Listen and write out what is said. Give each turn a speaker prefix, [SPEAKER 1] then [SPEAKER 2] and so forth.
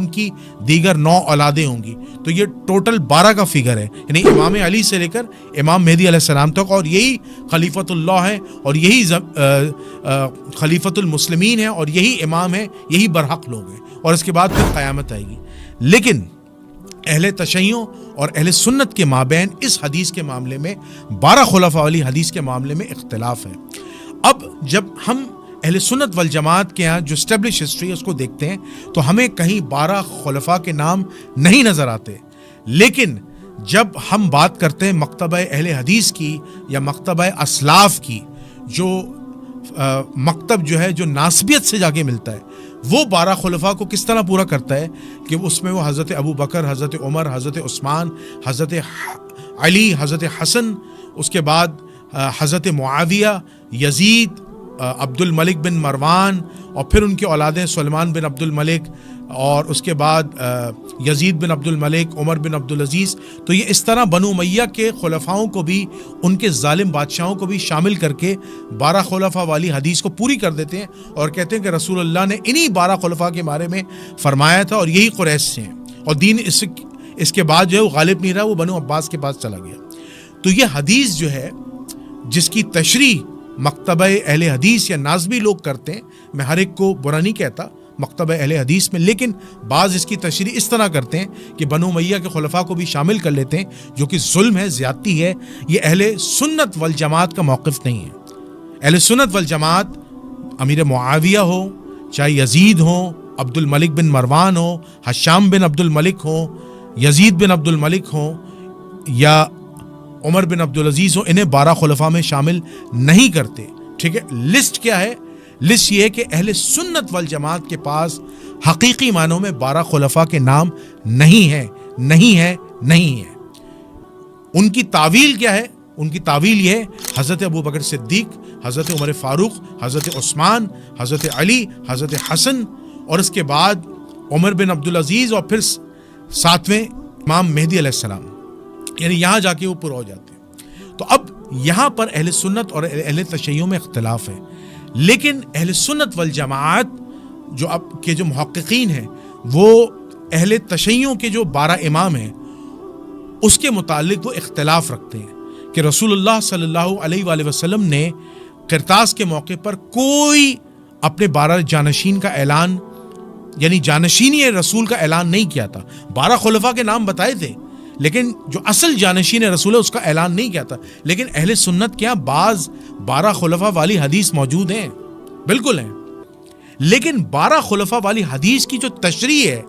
[SPEAKER 1] ان کی دیگر 9 اولادیں ہوں گی، تو یہ ٹوٹل 12 کا فگر ہے، یعنی امام علی سے لے کر امام مہدی علیہ السلام تک، اور یہی خلیفۃ اللہ ہے، اور یہی خلیفۃ المسلمین ہے، اور یہی امام ہے، یہی برحق لوگ ہیں، اور اس کے بعد پھر قیامت آئے گی۔ لیکن اہل تشیع اور اہل سنت کے مابین اس حدیث کے معاملے میں 12 خلفاء والی حدیث کے معاملے میں اختلاف ہے۔ اب جب ہم اہل سنت والجماعت کے ہاں جو اسٹیبلش ہسٹری ہے اس کو دیکھتے ہیں تو ہمیں کہیں 12 خلفاء کے نام نہیں نظر آتے، لیکن جب ہم بات کرتے ہیں مکتبہ اہل حدیث کی یا مکتبہ اسلاف کی، جو مکتب جو ہے جو ناسبیت سے جا کے ملتا ہے، وہ 12 خلفاء کو کس طرح پورا کرتا ہے کہ اس میں وہ حضرت ابو بکر، حضرت عمر، حضرت عثمان، حضرت علی، حضرت حسن، اس کے بعد حضرت معاویہ، یزید، عبد الملک بن مروان، اور پھر ان کے اولادیں سلیمان بن عبد الملک، اور اس کے بعد یزید بن عبد الملک، عمر بن عبد العزیز۔ تو یہ اس طرح بنو امیہ کے خلفاؤں کو بھی، ان کے ظالم بادشاہوں کو بھی شامل کر کے 12 خلفاء والی حدیث کو پوری کر دیتے ہیں، اور کہتے ہیں کہ رسول اللہ نے انہی 12 خلفاء کے بارے میں فرمایا تھا، اور یہی قریش سے ہیں، اور دین اس کے بعد جو ہے وہ غالب نہیں رہا، وہ بنو عباس کے پاس چلا گیا۔ تو یہ حدیث جو ہے جس کی تشریح مکتبہ اہل حدیث یا نازبی لوگ کرتے ہیں، میں ہر ایک کو برا نہیں کہتا مکتبہ اہل حدیث میں، لیکن بعض اس کی تشریح اس طرح کرتے ہیں کہ بنو امیہ کے خلفاء کو بھی شامل کر لیتے ہیں، جو کہ ظلم ہے، زیادتی ہے۔ یہ اہل سنت والجماعت کا موقف نہیں ہے۔ اہل سنت والجماعت امیر معاویہ ہو، چاہے یزید ہو، عبد الملک بن مروان ہو، حشام بن عبد الملک ہو، یزید بن عبد الملک ہو، یا عمر بن عبد العزیز ہو، انہیں 12 خلفاء میں شامل نہیں کرتے۔ ٹھیک ہے، لسٹ کیا ہے؟ لسٹ یہ ہے کہ اہل سنت والجماعت کے پاس حقیقی معنوں میں 12 خلفاء کے نام نہیں ہے، نہیں ہے، نہیں ہے۔ ان کی تعویل کیا ہے؟ ان کی تعویل یہ ہے حضرت ابو بکر صدیق، حضرت عمر فاروق، حضرت عثمان، حضرت علی، حضرت حسن، اور اس کے بعد عمر بن عبد العزیز، اور پھر 7ویں امام مہدی علیہ السلام، یعنی یہاں جا کے وہ پورا ہو جاتے ہیں۔ تو اب یہاں پر اہل سنت اور اہل تشیع میں اختلاف ہے، لیکن اہل سنت والجماعت جو اب کے جو محققین ہیں وہ اہل تشیع کے جو 12 امام ہیں اس کے متعلق وہ اختلاف رکھتے ہیں کہ رسول اللہ صلی اللہ علیہ وآلہ وسلم نے قرطاس کے موقع پر کوئی اپنے 12 جانشین کا اعلان، یعنی جانشینی رسول کا اعلان نہیں کیا تھا۔ 12 خلفاء کے نام بتائے تھے، لیکن جو اصل جانشین رسول ہے اس کا اعلان نہیں کیا تھا۔ لیکن اہل سنت کے یہاں بعض 12 خلفاء والی حدیث موجود ہیں، بالکل ہیں، لیکن 12 خلفاء والی حدیث کی جو تشریح ہے